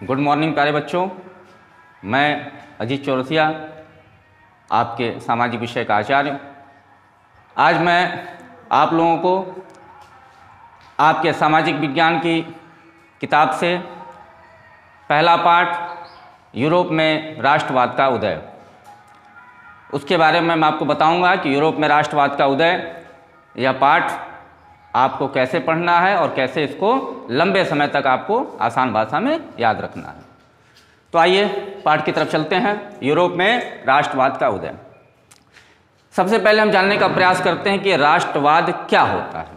Good morning प्यारे बच्चों, मैं अजीत चौरसिया आपके सामाजिक विषय का आचार्य। आज मैं आप लोगों को आपके सामाजिक विज्ञान की किताब से पहला पाठ यूरोप में राष्ट्रवाद का उदय, उसके बारे में मैं आपको बताऊंगा कि यूरोप में राष्ट्रवाद का उदय यह पाठ आपको कैसे पढ़ना है और कैसे इसको लंबे समय तक आपको आसान भाषा में याद रखना है। तो आइए पाठ की तरफ चलते हैं। यूरोप में राष्ट्रवाद का उदय। सबसे पहले हम जानने का प्रयास करते हैं कि राष्ट्रवाद क्या होता है।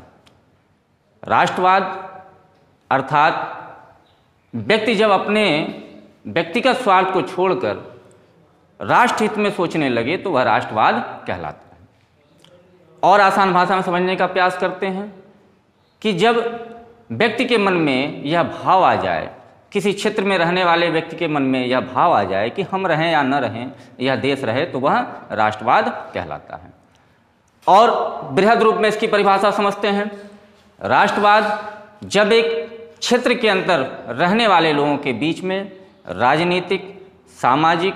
राष्ट्रवाद अर्थात व्यक्ति जब अपने व्यक्तिगत स्वार्थ को छोड़कर राष्ट्र हित में सोचने लगे तो वह राष्ट्रवाद कहलाता है। और आसान भाषा में समझने का प्रयास करते हैं कि जब व्यक्ति के मन में यह भाव आ जाए, किसी क्षेत्र में रहने वाले व्यक्ति के मन में यह भाव आ जाए कि हम रहें या न रहें, यह देश रहे, तो वह राष्ट्रवाद कहलाता है। और बृहद रूप में इसकी परिभाषा समझते हैं। राष्ट्रवाद जब एक क्षेत्र के अंदर रहने वाले लोगों के बीच में राजनीतिक, सामाजिक,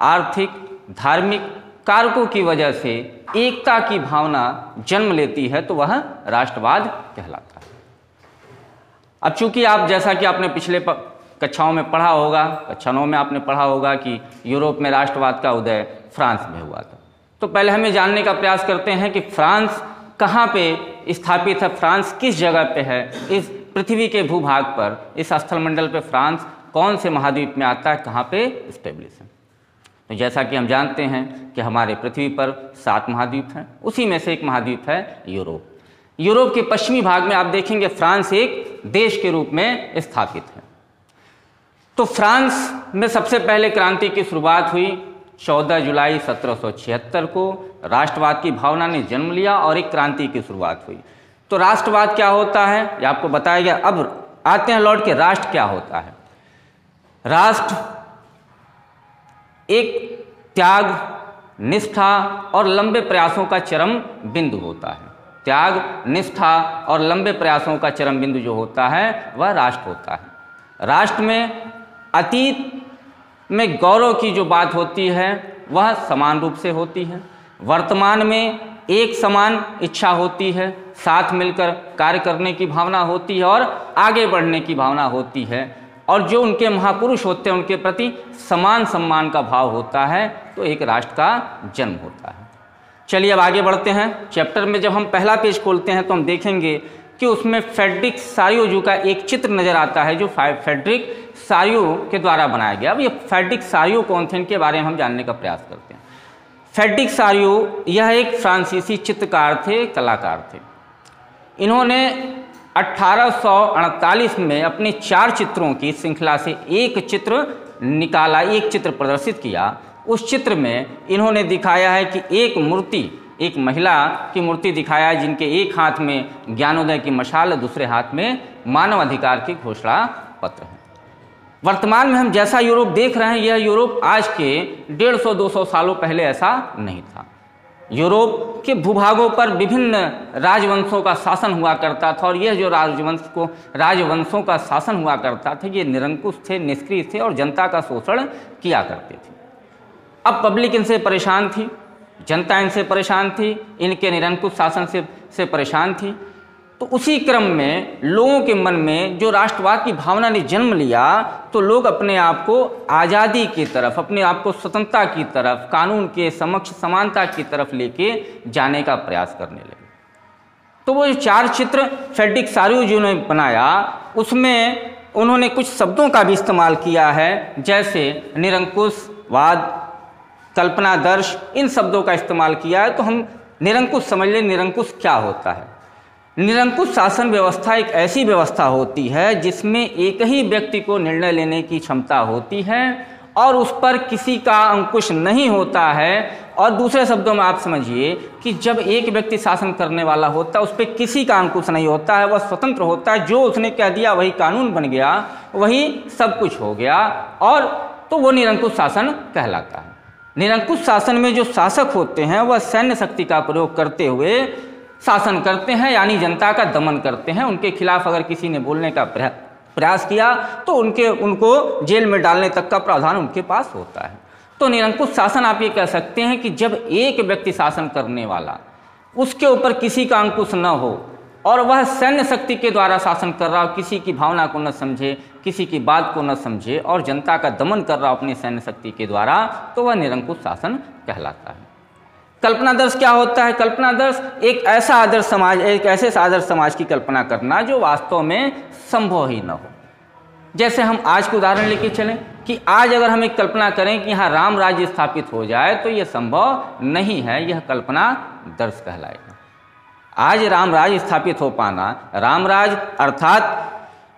आर्थिक, धार्मिक कारकों की वजह से एकता की भावना जन्म लेती है तो वह राष्ट्रवाद कहलाता है। अब चूंकि आप, जैसा कि आपने पिछले कक्षाओं में पढ़ा होगा, कक्षा 9 में आपने पढ़ा होगा कि यूरोप में राष्ट्रवाद का उदय फ्रांस में हुआ था, तो पहले हमें जानने का प्रयास करते हैं कि फ्रांस कहाँ पे स्थापित है, फ्रांस किस जगह पे है, इस पृथ्वी के भूभाग पर, इस स्थलमंडल पे फ्रांस कौन से महाद्वीप में आता है, कहाँ पे स्टेब्लिश है। तो जैसा कि हम जानते हैं कि हमारे पृथ्वी पर 7 महाद्वीप हैं, उसी में से एक महाद्वीप है यूरोप। यूरोप के पश्चिमी भाग में आप देखेंगे फ्रांस एक देश के रूप में स्थापित है। तो फ्रांस में सबसे पहले क्रांति की शुरुआत हुई 14 जुलाई 1776 को। राष्ट्रवाद की भावना ने जन्म लिया और एक क्रांति की शुरुआत हुई। तो राष्ट्रवाद क्या होता है ये आपको बताया गया। अब आते हैं लौट के राष्ट्र क्या होता है। राष्ट्र एक त्याग, निष्ठा और लंबे प्रयासों का चरम बिंदु होता है। त्याग, निष्ठा और लंबे प्रयासों का चरम बिंदु जो होता है वह राष्ट्र होता है। राष्ट्र में अतीत में गौरव की जो बात होती है वह समान रूप से होती है। वर्तमान में एक समान इच्छा होती है, साथ मिलकर कार्य करने की भावना होती है और आगे बढ़ने की भावना होती है। और जो उनके महापुरुष होते हैं उनके प्रति समान सम्मान का भाव होता है, तो एक राष्ट्र का जन्म होता है। चलिए अब आगे बढ़ते हैं। चैप्टर में जब हम पहला पेज खोलते हैं तो हम देखेंगे कि उसमें फ्रेडरिक सारियोजू का एक चित्र नजर आता है जो फ्रेडरिक सारियो के द्वारा बनाया गया। अब ये फ्रेडरिक सारियो कौन थे, इनके बारे में हम जानने का प्रयास करते हैं। फ्रेडरिक सारियो यह एक फ्रांसीसी चित्रकार थे, कलाकार थे। इन्होंने 1848 में अपने 4 चित्रों की श्रृंखला से एक चित्र निकाला, एक चित्र प्रदर्शित किया। उस चित्र में इन्होंने दिखाया है कि एक मूर्ति, एक महिला की मूर्ति दिखाया है जिनके एक हाथ में ज्ञानोदय की मशाल, दूसरे हाथ में मानव अधिकार की घोषणा पत्र है। वर्तमान में हम जैसा यूरोप देख रहे हैं यह यूरोप आज के 150-200 सालों पहले ऐसा नहीं था। यूरोप के भूभागों पर विभिन्न राजवंशों का शासन हुआ करता था और यह जो राजवंशों का शासन हुआ करता था ये निरंकुश थे, निष्क्रिय थे और जनता का शोषण किया करते थे। अब पब्लिक इनसे परेशान थी, जनता इनसे परेशान थी, इनके निरंकुश शासन से परेशान थी। तो उसी क्रम में लोगों के मन में जो राष्ट्रवाद की भावना ने जन्म लिया तो लोग अपने आप को आज़ादी की तरफ, अपने आप को स्वतंत्रता की तरफ, कानून के समक्ष समानता की तरफ लेके जाने का प्रयास करने लगे। तो वो 4 चित्र फ्रेडरिक सारियोजू ने बनाया, उसमें उन्होंने कुछ शब्दों का भी इस्तेमाल किया है, जैसे निरंकुशवाद, कल्पनादर्श, इन शब्दों का इस्तेमाल किया है। तो हम निरंकुश समझ लें, निरंकुश क्या होता है। निरंकुश शासन व्यवस्था एक ऐसी व्यवस्था होती है जिसमें एक ही व्यक्ति को निर्णय लेने की क्षमता होती है और उस पर किसी का अंकुश नहीं होता है। और दूसरे शब्दों में आप समझिए कि जब एक व्यक्ति शासन करने वाला होता है उस पर किसी का अंकुश नहीं होता है, वह स्वतंत्र होता है। जो उसने कह दिया वही कानून बन गया, वही सब कुछ हो गया, और तो वो निरंकुश शासन कहलाता है। निरंकुश शासन में जो शासक होते हैं वह सैन्य शक्ति का प्रयोग करते हुए शासन करते हैं, यानी जनता का दमन करते हैं। उनके खिलाफ अगर किसी ने बोलने का प्रयास किया तो उनको जेल में डालने तक का प्रावधान उनके पास होता है। तो निरंकुश शासन आप ये कह सकते हैं कि जब एक व्यक्ति शासन करने वाला, उसके ऊपर किसी का अंकुश न हो और वह सैन्य शक्ति के द्वारा शासन कर रहा हो, किसी की भावना को न समझे, किसी की बात को न समझे और जनता का दमन कर रहा हो अपनी सैन्य शक्ति के द्वारा, तो वह निरंकुश शासन कहलाता है। कल्पनादर्श क्या होता है? कल्पनादर्श एक ऐसा आदर्श समाज, एक ऐसे आदर्श समाज की कल्पना करना जो वास्तव में संभव ही न हो। जैसे हम आज के उदाहरण लेके चलें कि आज अगर हम एक कल्पना करें कि यहाँ राम राज्य स्थापित हो जाए तो यह संभव नहीं है, यह कल्पना दर्श कहलाएगा। आज राम राज्य स्थापित हो पाना, राम राज्य अर्थात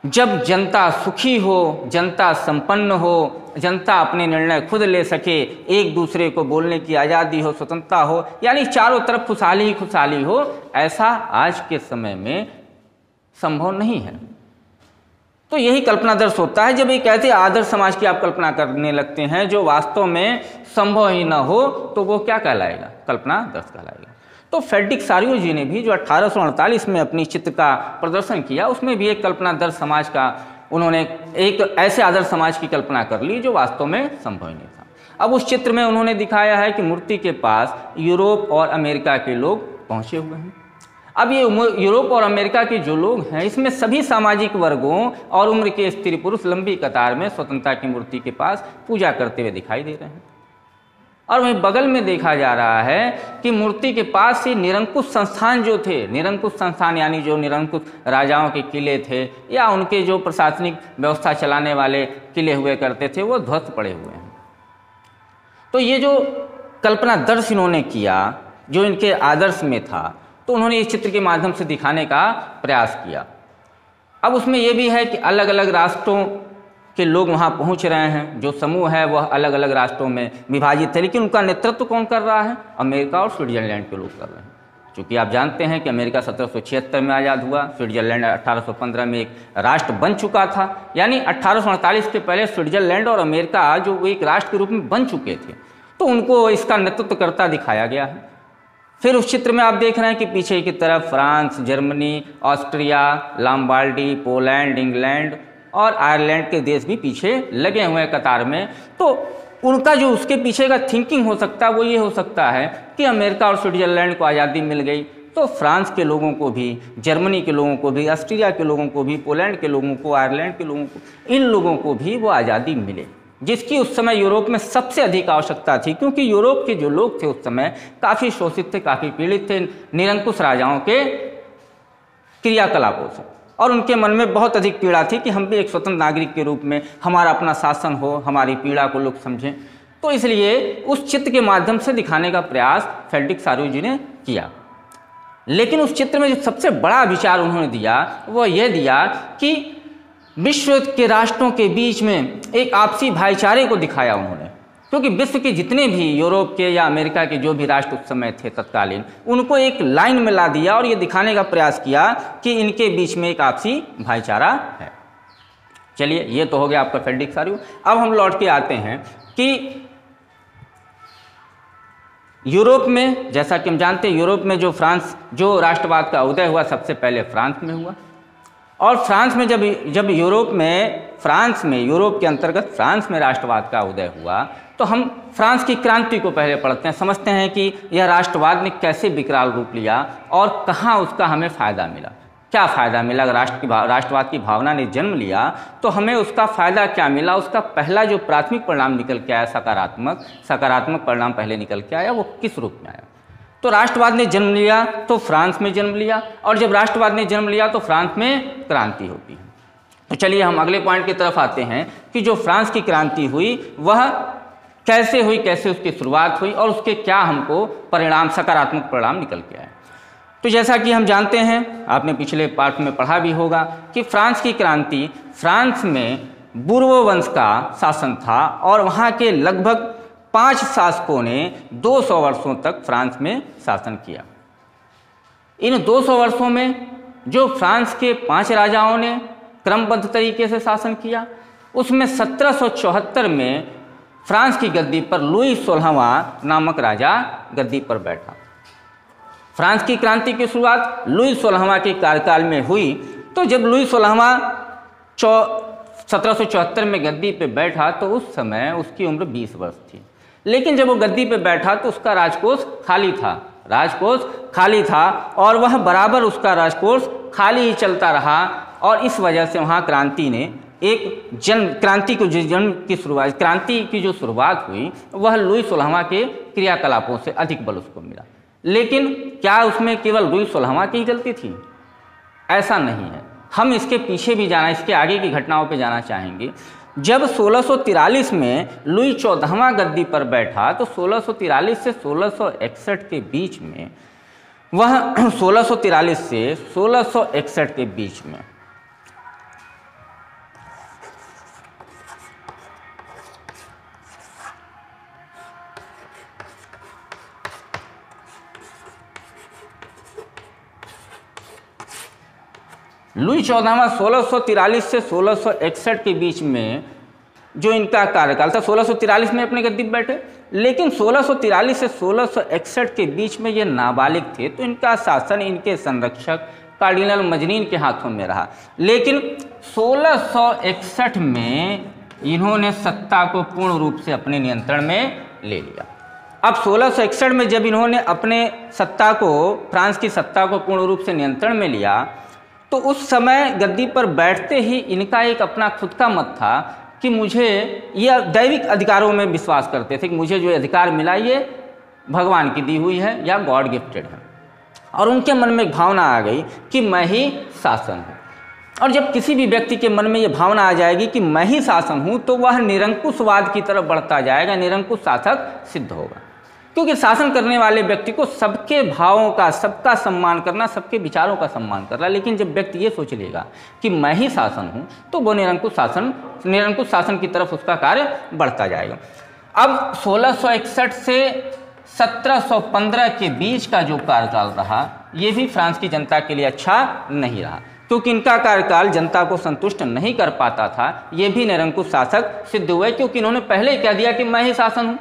जब जनता सुखी हो, जनता संपन्न हो, जनता अपने निर्णय खुद ले सके, एक दूसरे को बोलने की आज़ादी हो, स्वतंत्रता हो, यानी चारों तरफ खुशहाली ही खुशहाली हो, ऐसा आज के समय में संभव नहीं है। तो यही कल्पनादर्श होता है जब एक ऐसे आदर्श समाज की आप कल्पना करने लगते हैं जो वास्तव में संभव ही न हो, तो वो क्या कहलाएगा? कल्पनादर्श कहलाएगा। तो फ्रेडरिक सारियो जी ने भी जो 1848 में अपनी चित्र का प्रदर्शन किया, उसमें भी एक कल्पनादर्श समाज का उन्होंने एक ऐसे आदर्श समाज की कल्पना कर ली जो वास्तव में संभव ही नहीं था। अब उस चित्र में उन्होंने दिखाया है कि मूर्ति के पास यूरोप और अमेरिका के लोग पहुंचे हुए हैं। अब ये यूरोप और अमेरिका के जो लोग हैं, इसमें सभी सामाजिक वर्गों और उम्र के स्त्री पुरुष लंबी कतार में स्वतंत्रता की मूर्ति के पास पूजा करते हुए दिखाई दे रहे हैं। और वहीं बगल में देखा जा रहा है कि मूर्ति के पास ही निरंकुश संस्थान जो थे, निरंकुश संस्थान यानी जो निरंकुश राजाओं के किले थे या उनके जो प्रशासनिक व्यवस्था चलाने वाले किले हुए करते थे, वो ध्वस्त पड़े हुए हैं। तो ये जो कल्पना दर्श इन्होंने किया, जो इनके आदर्श में था, तो उन्होंने इस चित्र के माध्यम से दिखाने का प्रयास किया। अब उसमें यह भी है कि अलग अलग राष्ट्रों के लोग वहाँ पहुँच रहे हैं, जो समूह है वह अलग अलग राष्ट्रों में विभाजित है, लेकिन उनका नेतृत्व कौन कर रहा है? अमेरिका और स्विट्जरलैंड के लोग कर रहे हैं। क्योंकि आप जानते हैं कि अमेरिका 1776 में आज़ाद हुआ, स्विट्जरलैंड 1815 में एक राष्ट्र बन चुका था, यानी 1848 के पहले स्विट्जरलैंड और अमेरिका जो एक राष्ट्र के रूप में बन चुके थे, तो उनको इसका नेतृत्व करता दिखाया गया है। फिर उस चित्र में आप देख रहे हैं कि पीछे की तरफ France, Germany, Austria, Lombardy, Poland, England और आयरलैंड के देश भी पीछे लगे हुए हैं कतार में। तो उनका जो उसके पीछे का थिंकिंग हो सकता है वो ये हो सकता है कि अमेरिका और स्विट्जरलैंड को आज़ादी मिल गई तो फ्रांस के लोगों को भी, जर्मनी के लोगों को भी, ऑस्ट्रिया के लोगों को भी, पोलैंड के लोगों को, आयरलैंड के लोगों को, इन लोगों को भी वो आज़ादी मिले, जिसकी उस समय यूरोप में सबसे अधिक आवश्यकता थी। क्योंकि यूरोप के जो लोग थे उस समय काफ़ी शोषित थे, काफ़ी पीड़ित थे निरंकुश राजाओं के क्रियाकलापों से, और उनके मन में बहुत अधिक पीड़ा थी कि हम भी एक स्वतंत्र नागरिक के रूप में हमारा अपना शासन हो, हमारी पीड़ा को लोग समझें। तो इसलिए उस चित्र के माध्यम से दिखाने का प्रयास फ्रेडरिक सारियो जी ने किया। लेकिन उस चित्र में जो सबसे बड़ा विचार उन्होंने दिया वह यह दिया कि विश्व के राष्ट्रों के बीच में एक आपसी भाईचारे को दिखाया उन्होंने। क्योंकि विश्व के जितने भी यूरोप के या अमेरिका के जो भी राष्ट्र उस समय थे तत्कालीन, उनको एक लाइन में ला दिया और ये दिखाने का प्रयास किया कि इनके बीच में एक आपसी भाईचारा है। चलिए, ये तो हो गया आपका फ्रेडरिक सारियो। अब हम लौट के आते हैं कि यूरोप में, जैसा कि हम जानते हैं, यूरोप में जो राष्ट्रवाद का उदय हुआ सबसे पहले फ्रांस में हुआ। और फ्रांस में जब यूरोप के अंतर्गत फ्रांस में राष्ट्रवाद का उदय हुआ, तो हम फ्रांस की क्रांति को पहले पढ़ते हैं, समझते हैं कि यह राष्ट्रवाद ने कैसे विकराल रूप लिया और कहाँ उसका हमें फ़ायदा मिला। क्या फ़ायदा मिला? अगर राष्ट्रवाद की भावना ने जन्म लिया तो हमें उसका फ़ायदा क्या मिला? उसका पहला जो प्राथमिक परिणाम निकल के आया, सकारात्मक परिणाम पहले निकल के आया, वो किस रूप में आया? तो राष्ट्रवाद ने जन्म लिया तो फ्रांस में जन्म लिया, और जब राष्ट्रवाद ने जन्म लिया तो फ्रांस में क्रांति होती है। तो चलिए हम अगले पॉइंट की तरफ आते हैं कि जो फ्रांस की क्रांति हुई वह कैसे हुई, कैसे उसकी शुरुआत हुई और उसके क्या हमको परिणाम, सकारात्मक परिणाम निकल के आए। तो जैसा कि हम जानते हैं, आपने पिछले पार्ट में पढ़ा भी होगा कि फ्रांस की क्रांति, फ्रांस में बुर्बो वंश का शासन था और वहाँ के लगभग 5 शासकों ने 200 वर्षों तक फ्रांस में शासन किया। इन 200 वर्षों में जो फ्रांस के 5 राजाओं ने क्रमबद्ध तरीके से शासन किया, उसमें 1774 में फ्रांस की गद्दी पर लुई 16वां नामक राजा गद्दी पर बैठा। फ्रांस की क्रांति की शुरुआत लुई 16वां के कार्यकाल में हुई। तो जब लुई 16वां 1774 में गद्दी पे बैठा तो उस समय उसकी उम्र 20 वर्ष थी। लेकिन जब वो गद्दी पे बैठा तो उसका राजकोष खाली था, राजकोष खाली था और वह बराबर उसका राजकोष खाली ही चलता रहा। और इस वजह से वहाँ क्रांति ने एक क्रांति की जो शुरुआत हुई वह लुई 16वां के क्रियाकलापों से अधिक बल उसको मिला। लेकिन क्या उसमें केवल लुई 16वां की गलती थी? ऐसा नहीं है। हम इसके पीछे भी जाना, इसके आगे की घटनाओं पे जाना चाहेंगे। जब 1643 में लुई 14वां गद्दी पर बैठा तो 1643 से 1661 के बीच में वह 1643 से 1661 के बीच में लुई 14वां 1643 से 1661 के बीच में जो इनका कार्यकाल था, 1643 में अपने गद्दी पर बैठे, लेकिन 1643 से 1661 के बीच में ये नाबालिग थे तो इनका शासन इनके संरक्षक कार्डिनल मजनीन के हाथों में रहा। लेकिन 1661 में इन्होंने सत्ता को पूर्ण रूप से अपने नियंत्रण में ले लिया। अब 1661 में जब इन्होंने अपने सत्ता को, फ्रांस की सत्ता को पूर्ण रूप से नियंत्रण में लिया तो उस समय गद्दी पर बैठते ही इनका एक अपना खुद का मत था कि मुझे, यह दैविक अधिकारों में विश्वास करते थे कि मुझे जो अधिकार मिला ये भगवान की दी हुई है या गॉड गिफ्टेड है। और उनके मन में एक भावना आ गई कि मैं ही शासन हूँ। और जब किसी भी व्यक्ति के मन में ये भावना आ जाएगी कि मैं ही शासन हूँ तो वह निरंकुशवाद की तरफ बढ़ता जाएगा, निरंकुश शासक सिद्ध होगा। क्योंकि शासन करने वाले व्यक्ति को सबके भावों का, सबका सम्मान करना, सबके विचारों का सम्मान करना। लेकिन जब व्यक्ति ये सोच लेगा कि मैं ही शासन हूँ तो वो निरंकुश शासन की तरफ उसका कार्य बढ़ता जाएगा। अब 1661 से 1715 के बीच का जो कार्यकाल रहा ये भी फ्रांस की जनता के लिए अच्छा नहीं रहा, क्योंकि इनका कार्यकाल जनता को संतुष्ट नहीं कर पाता था। ये भी निरंकुश शासक सिद्ध हुए, क्योंकि इन्होंने पहले ही कह दिया कि मैं ही शासन हूँ,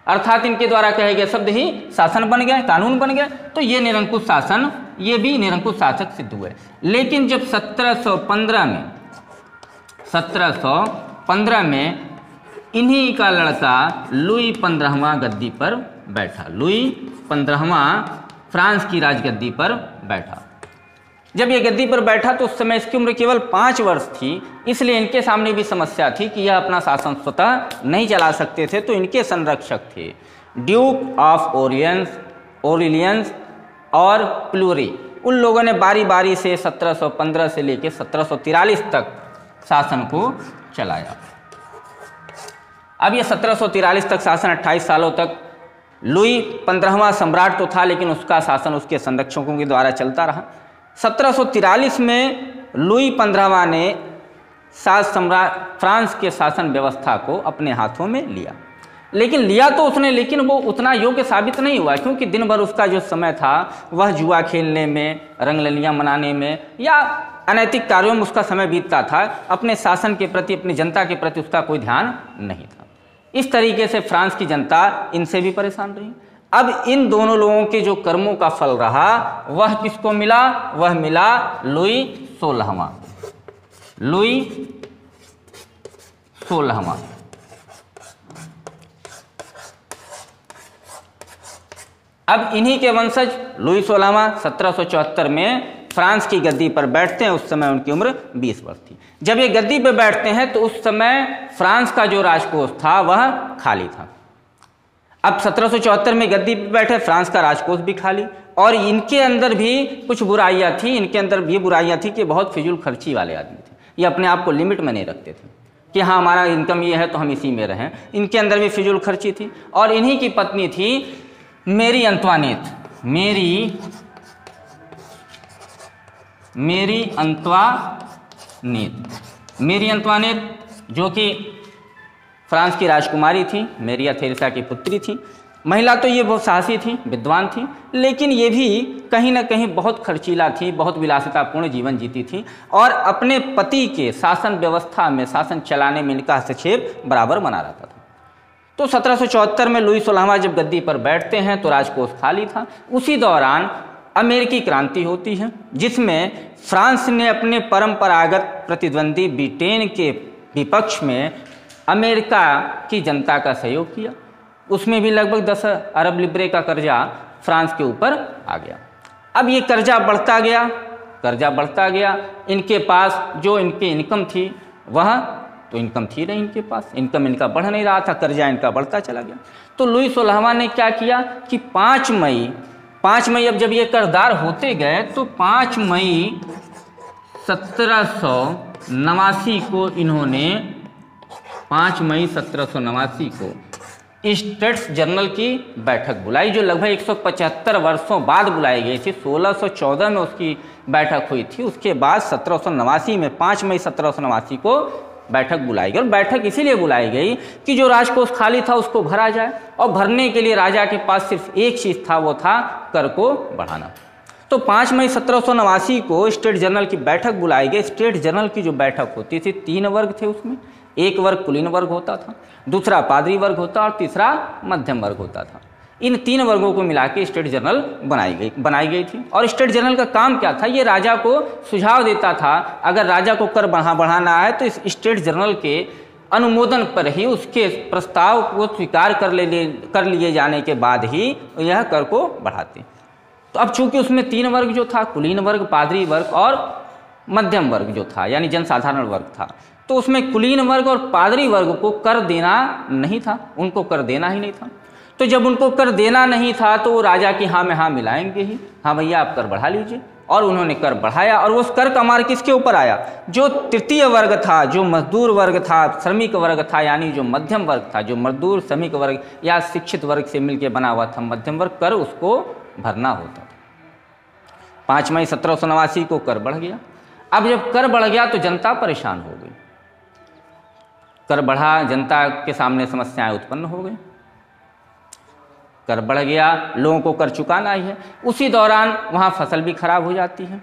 अर्थात इनके द्वारा कहे गए शब्द ही शासन बन गए, कानून बन गया। तो ये निरंकुश शासन, ये भी निरंकुश शासक सिद्ध हुए। लेकिन जब 1715 में इन्हीं का लड़का लुई 15वां गद्दी पर बैठा, लुई 15वां फ्रांस की राजगद्दी पर बैठा। जब ये गद्दी पर बैठा तो उस समय इसकी उम्र केवल 5 वर्ष थी, इसलिए इनके सामने भी समस्या थी कि यह अपना शासन स्वतः नहीं चला सकते थे। तो इनके संरक्षक थे ड्यूक ऑफ ओरिलियंस और प्लूरी। उन लोगों ने बारी बारी से 1715 से लेकर 1743 तक शासन को चलाया। अब ये 1743 तक शासन 28 सालों तक लुई 15वां सम्राट तो था, लेकिन उसका शासन उसके संरक्षकों के द्वारा चलता रहा। 1743 में लुई 15वां ने फ्रांस के शासन व्यवस्था को अपने हाथों में लिया। लेकिन लिया तो उसने, लेकिन वो उतना योग्य साबित नहीं हुआ, क्योंकि दिन भर उसका जो समय था वह जुआ खेलने में, रंगरलियां मनाने में या अनैतिक कार्यों में उसका समय बीतता था। अपने शासन के प्रति, अपनी जनता के प्रति उसका कोई ध्यान नहीं था। इस तरीके से फ्रांस की जनता इनसे भी परेशान रही। अब इन दोनों लोगों के जो कर्मों का फल रहा वह किसको मिला? वह मिला लुई 16वां, लुई 16वां। अब इन्हीं के वंशज लुई 16वां 1774 में फ्रांस की गद्दी पर बैठते हैं। उस समय उनकी उम्र 20 वर्ष थी। जब ये गद्दी पर बैठते हैं तो उस समय फ्रांस का जो राजकोष था वह खाली था। अब 1774 में गद्दी पर बैठे, फ्रांस का राजकोष भी खाली, और इनके अंदर भी कुछ बुराइयां थी। इनके अंदर भी बुराइयां थी कि बहुत फिजूल खर्ची वाले आदमी थे। ये अपने आप को लिमिट में नहीं रखते थे कि हाँ हमारा इनकम ये है तो हम इसी में रहें। इनके अंदर भी फिजूल खर्ची थी। और इन्हीं की पत्नी थी मेरी अंतवानेत, मेरी अंतवानेत जो कि फ्रांस की राजकुमारी थी, मेरिया थेरेसा की पुत्री थी। महिला तो ये बहुत साहसी थी, विद्वान थी, लेकिन ये भी कहीं ना कहीं बहुत खर्चीला थी, बहुत विलासितापूर्ण जीवन जीती थी और अपने पति के शासन व्यवस्था में, शासन चलाने में इनका हस्तक्षेप बराबर बना रहता था। तो 1774 में लुई 16वां जब गद्दी पर बैठते हैं तो राजकोष खाली था। उसी दौरान अमेरिकी क्रांति होती है, जिसमें फ्रांस ने अपने परंपरागत प्रतिद्वंदी ब्रिटेन के विपक्ष में अमेरिका की जनता का सहयोग किया। उसमें भी लगभग 10 अरब लिब्रे का कर्जा फ्रांस के ऊपर आ गया। अब ये कर्जा बढ़ता गया, इनके पास जो इनकी इनकम थी वह तो इनकम थी नहीं, इनके पास इनकम इनका बढ़ नहीं रहा था, कर्जा इनका बढ़ता चला गया। तो लुई 16वां ने क्या किया कि 5 मई अब जब ये कर्जदार होते गए तो 5 मई 1789 को इन्होंने 5 मई 1789 को स्टेट्स जनरल की बैठक बुलाई, जो लगभग 175 वर्षों बाद बुलाई गई थी। 1614 में उसकी बैठक हुई थी, उसके बाद 1789 में 5 मई 1789 को बैठक बुलाई गई। और बैठक इसीलिए बुलाई गई कि जो राजकोष खाली था उसको भरा जाए, और भरने के लिए राजा के पास सिर्फ एक चीज़ था, वो था कर को बढ़ाना। तो 5 मई 1789 को स्टेट जनरल की बैठक बुलाई गई। स्टेट जनरल की जो बैठक होती थी 3 वर्ग थे उसमें, एक वर्ग कुलीन वर्ग होता था, दूसरा पादरी वर्ग होता और तीसरा मध्यम वर्ग होता था। इन 3 वर्गों को मिला के स्टेट जनरल बनाई गई थी। और स्टेट जनरल का काम क्या था, ये राजा को सुझाव देता था, अगर राजा को कर बढ़ाना है तो इस स्टेट जनरल के अनुमोदन पर ही, उसके प्रस्ताव को स्वीकार कर लिए जाने के बाद ही यह कर को बढ़ाते। तो अब चूंकि उसमें 3 वर्ग जो था, कुलीन वर्ग, पादरी वर्ग और मध्यम वर्ग जो था, यानी जनसाधारण वर्ग था, तो उसमें कुलीन वर्ग और पादरी वर्ग को कर देना नहीं था, उनको कर देना ही नहीं था। तो जब उनको कर देना नहीं था तो वो राजा की हाँ में हाँ मिलाएंगे ही, हाँ भैया आप कर बढ़ा लीजिए। और उन्होंने कर बढ़ाया, और उस कर का मार किसके ऊपर आया, जो तृतीय वर्ग था, जो मजदूर वर्ग था, श्रमिक वर्ग था, यानी जो मध्यम वर्ग था, जो मजदूर श्रमिक वर्ग या शिक्षित वर्ग से मिलकर बना हुआ था मध्यम वर्ग, कर उसको भरना होता था। 5 मई 1789 को कर बढ़ गया। अब जब कर बढ़ गया तो जनता परेशान हो गई, कर बढ़ा, जनता के सामने समस्याएं उत्पन्न हो गई, कर बढ़ गया, लोगों को कर चुकाना ही है। उसी दौरान वहाँ फसल भी खराब हो जाती है।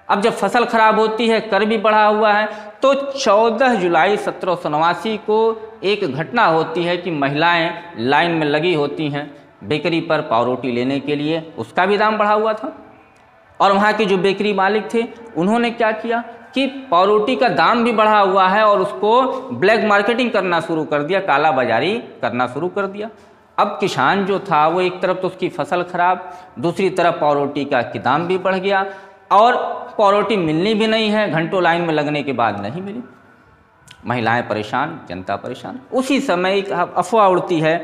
अब जब फसल खराब होती है, कर भी बढ़ा हुआ है, तो 14 जुलाई 1789 को एक घटना होती है कि महिलाएं लाइन में लगी होती हैं बेकरी पर पावरोटी लेने के लिए, उसका भी दाम बढ़ा हुआ था। और वहाँ के जो बेकरी मालिक थे उन्होंने क्या किया कि पावरोटी का दाम भी बढ़ा हुआ है और उसको ब्लैक मार्केटिंग करना शुरू कर दिया, काला बाजारी करना शुरू कर दिया। अब किसान जो था वो एक तरफ तो उसकी फसल खराब, दूसरी तरफ पावरोटी का दाम भी बढ़ गया, और पावरोटी मिलनी भी नहीं है, घंटों लाइन में लगने के बाद नहीं मिली। महिलाएं परेशान, जनता परेशान। उसी समय एक अफवाह उड़ती है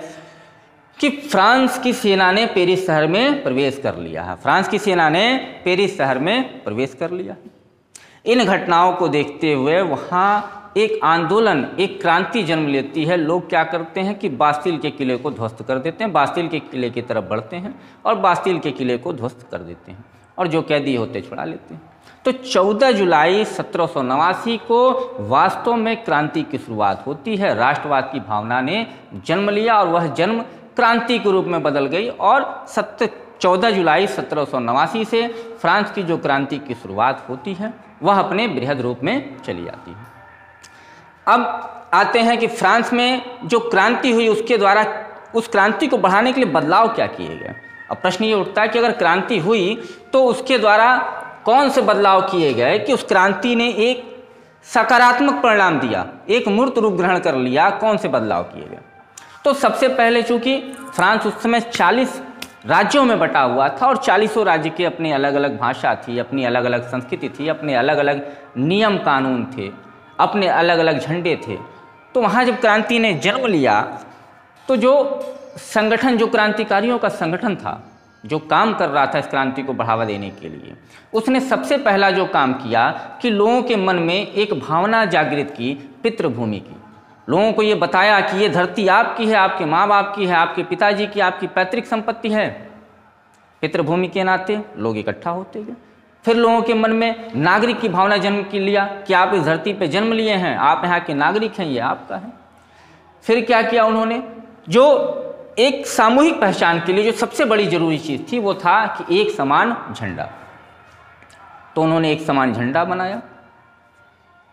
कि फ्रांस की सेना ने पेरिस शहर में प्रवेश कर लिया है, फ्रांस की सेना ने पेरिस शहर में प्रवेश कर लिया। इन घटनाओं को देखते हुए वहाँ एक आंदोलन, एक क्रांति जन्म लेती है। लोग क्या करते हैं कि बास्तिल के किले को ध्वस्त कर देते हैं, बास्तिल के किले की तरफ बढ़ते हैं और बास्तिल के किले को ध्वस्त कर देते हैं, और जो कैदी होते छुड़ा लेते हैं। तो 14 जुलाई 1789 को वास्तव में क्रांति की शुरुआत होती है। राष्ट्रवाद की भावना ने जन्म लिया और वह जन्म क्रांति के रूप में बदल गई, और 14 जुलाई 1789 से फ्रांस की जो क्रांति की शुरुआत होती है वह अपने बृहद रूप में चली जाती है। अब आते हैं कि फ्रांस में जो क्रांति हुई उसके द्वारा उस क्रांति को बढ़ाने के लिए बदलाव क्या किए गए। अब प्रश्न ये उठता है कि अगर क्रांति हुई तो उसके द्वारा कौन से बदलाव किए गए कि उस क्रांति ने एक सकारात्मक परिणाम दिया, एक मूर्त रूप ग्रहण कर लिया। कौन से बदलाव किए गए? तो सबसे पहले चूंकि फ्रांस उस समय 40 राज्यों में बटा हुआ था और 40 राज्य की अपनी अलग अलग भाषा थी, अपनी अलग अलग संस्कृति थी, अपने अलग अलग नियम कानून थे, अपने अलग अलग झंडे थे। तो वहाँ जब क्रांति ने जन्म लिया तो जो संगठन, जो क्रांतिकारियों का संगठन था, जो काम कर रहा था इस क्रांति को बढ़ावा देने के लिए, उसने सबसे पहला जो काम किया कि लोगों के मन में एक भावना जागृत की पितृभूमि की। लोगों को ये बताया कि ये धरती आपकी है, आपके माँ बाप की है, आपके पिताजी की, आपकी पैतृक संपत्ति है। पितृभूमि के नाते लोग इकट्ठा होते गए। फिर लोगों के मन में नागरिक की भावना जन्म की लिया कि आप इस धरती पे जन्म लिए हैं, आप यहाँ के नागरिक हैं, ये आपका है। फिर क्या किया उन्होंने, जो एक सामूहिक पहचान के लिए जो सबसे बड़ी जरूरी चीज़ थी वो था कि एक समान झंडा। तो उन्होंने एक समान झंडा बनाया,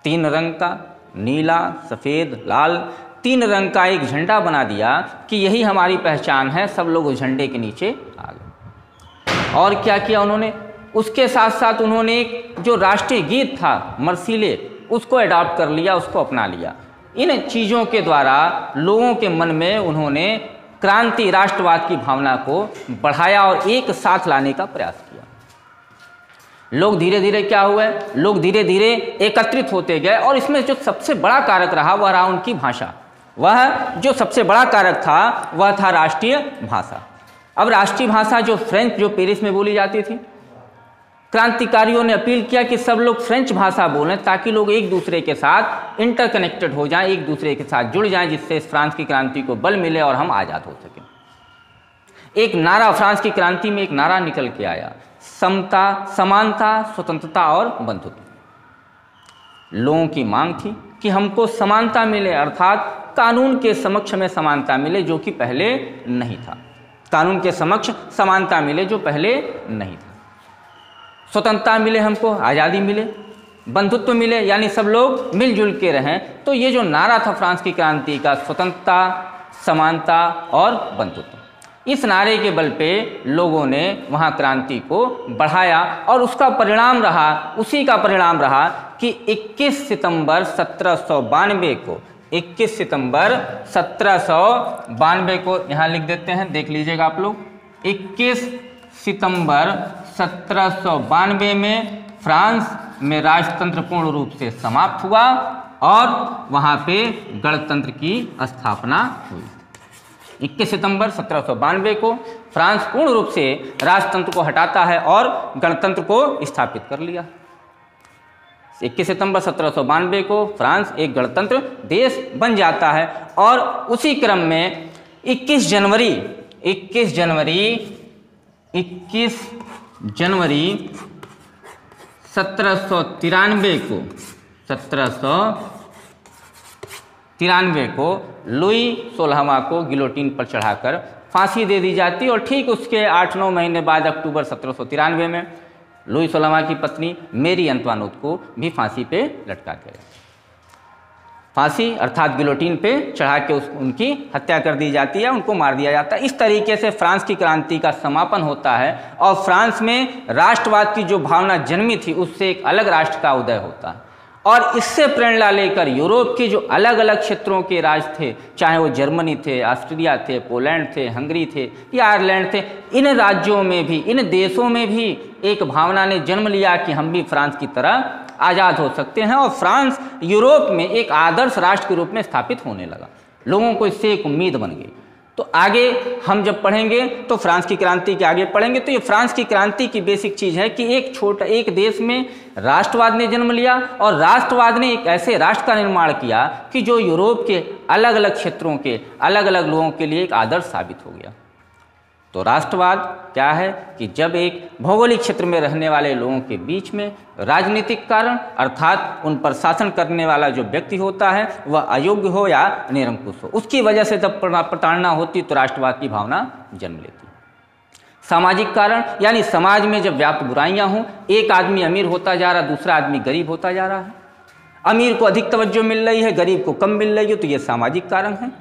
3 रंग का, नीला, सफ़ेद, लाल, 3 रंग का एक झंडा बना दिया कि यही हमारी पहचान है। सब लोग उस झंडे के नीचे आ गए। और क्या किया उन्होंने, उसके साथ साथ उन्होंने एक जो राष्ट्रीय गीत था मर्सीले, उसको अडॉप्ट कर लिया, उसको अपना लिया। इन चीज़ों के द्वारा लोगों के मन में उन्होंने क्रांति, राष्ट्रवाद की भावना को बढ़ाया और एक साथ लाने का प्रयास किया। लोग धीरे धीरे क्या हुए, लोग धीरे धीरे एकत्रित होते गए और इसमें जो सबसे बड़ा कारक रहा वह रहा उनकी भाषा। वह जो सबसे बड़ा कारक था वह था राष्ट्रीय भाषा। अब राष्ट्रीय भाषा जो फ्रेंच, जो पेरिस में बोली जाती थी, क्रांतिकारियों ने अपील किया कि सब लोग फ्रेंच भाषा बोलें ताकि लोग एक दूसरे के साथ इंटरकनेक्टेड हो जाएं, एक दूसरे के साथ जुड़ जाएं, जिससे फ्रांस की क्रांति को बल मिले और हम आज़ाद हो सकें। एक नारा फ्रांस की क्रांति में एक नारा निकल के आया, समता, समानता, स्वतंत्रता और बंधुत्व। लोगों की मांग थी कि हमको समानता मिले, अर्थात कानून के समक्ष में समानता मिले, जो कि पहले नहीं था। कानून के समक्ष समानता मिले जो पहले नहीं था। स्वतंत्रता मिले, हमको आज़ादी मिले, बंधुत्व मिले, यानी सब लोग मिलजुल के रहें। तो ये जो नारा था फ्रांस की क्रांति का, स्वतंत्रता, समानता और बंधुत्व, इस नारे के बल पे लोगों ने वहाँ क्रांति को बढ़ाया और उसका परिणाम रहा, उसी का परिणाम रहा कि 21 सितंबर 1792 को, 21 सितंबर 1792 को यहाँ लिख देते हैं, देख लीजिएगा आप लोग। 21 सितंबर 1792 में फ्रांस में राजतंत्र पूर्ण रूप से समाप्त हुआ और वहाँ पे गणतंत्र की स्थापना हुई। 21 सितंबर 1792 को फ्रांस पूर्ण रूप से राजतंत्र को हटाता है और गणतंत्र को स्थापित कर लिया। 21 सितंबर 1792 को फ्रांस एक गणतंत्र देश बन जाता है और उसी क्रम में 21 जनवरी 1793 को लुई 16वां को गिलोटीन पर चढ़ाकर फांसी दे दी जाती और ठीक उसके 8-9 महीने बाद अक्टूबर 1793 में लुई 16वां की पत्नी मेरी अंतवानोत को भी फांसी पे लटका दिया। फांसी अर्थात गिलोटीन पे चढ़ा के उनकी हत्या कर दी जाती है, उनको मार दिया जाता है। इस तरीके से फ्रांस की क्रांति का समापन होता है और फ्रांस में राष्ट्रवाद की जो भावना जन्मी थी उससे एक अलग राष्ट्र का उदय होता है। और इससे प्रेरणा लेकर यूरोप के जो अलग अलग क्षेत्रों के राज थे, चाहे वो जर्मनी थे, ऑस्ट्रिया थे, पोलैंड थे, हंगरी थे या आयरलैंड थे, इन राज्यों में भी, इन देशों में भी एक भावना ने जन्म लिया कि हम भी फ्रांस की तरह आज़ाद हो सकते हैं और फ्रांस यूरोप में एक आदर्श राष्ट्र के रूप में स्थापित होने लगा। लोगों को इससे एक उम्मीद बन गई। तो आगे हम जब पढ़ेंगे तो फ्रांस की क्रांति के आगे पढ़ेंगे तो ये फ्रांस की क्रांति की बेसिक चीज़ है कि एक देश में राष्ट्रवाद ने जन्म लिया और राष्ट्रवाद ने एक ऐसे राष्ट्र का निर्माण किया कि जो यूरोप के अलग अलग क्षेत्रों के अलग अलग लोगों के लिए एक आदर्श साबित हो गया। तो राष्ट्रवाद क्या है कि जब एक भौगोलिक क्षेत्र में रहने वाले लोगों के बीच में राजनीतिक कारण अर्थात उन पर शासन करने वाला जो व्यक्ति होता है वह अयोग्य हो या निरंकुश हो, उसकी वजह से जब प्रताड़ना होती तो राष्ट्रवाद की भावना जन्म लेती। सामाजिक कारण यानी समाज में जब व्याप्त बुराइयां हों, एक आदमी अमीर होता जा रहा, दूसरा आदमी गरीब होता जा रहा है, अमीर को अधिक तवज्जो मिल रही है, गरीब को कम मिल रही है, तो ये सामाजिक कारण है।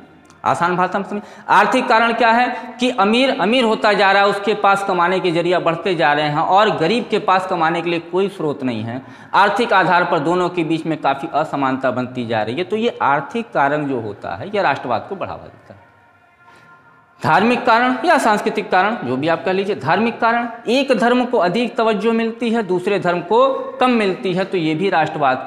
आसान भाषा में समझ। आर्थिक कारण क्या है कि अमीर होता जा रहा है, उसके पास कमाने के जरिया बढ़ते जा रहे हैं और गरीब के पास कमाने के लिए कोई स्रोत नहीं है। आर्थिक आधार पर दोनों के बीच में काफ़ी असमानता बनती जा रही है। तो ये आर्थिक कारण जो होता है यह राष्ट्रवाद को बढ़ावा देता है। धार्मिक कारण या सांस्कृतिक कारण जो भी आप कह लीजिए। धार्मिक कारण, एक धर्म को अधिक तवज्जो मिलती है, दूसरे धर्म को कम मिलती है, तो ये भी राष्ट्रवाद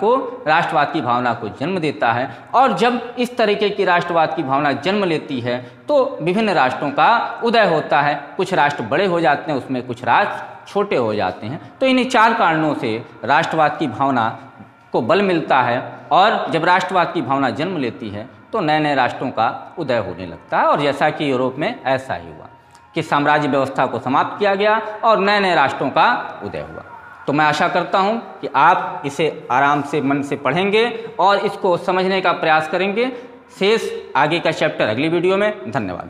की भावना को जन्म देता है। और जब इस तरीके की राष्ट्रवाद की भावना जन्म लेती है तो विभिन्न राष्ट्रों का उदय होता है। कुछ राष्ट्र बड़े हो जाते हैं, उसमें कुछ राष्ट्र छोटे हो जाते हैं। तो इन्हीं 4 कारणों से राष्ट्रवाद की भावना को बल मिलता है और जब राष्ट्रवाद की भावना जन्म लेती है तो नए नए राष्ट्रों का उदय होने लगता है। और जैसा कि यूरोप में ऐसा ही हुआ कि साम्राज्य व्यवस्था को समाप्त किया गया और नए नए राष्ट्रों का उदय हुआ। तो मैं आशा करता हूं कि आप इसे आराम से मन से पढ़ेंगे और इसको समझने का प्रयास करेंगे। शेष आगे का चैप्टर अगली वीडियो में। धन्यवाद।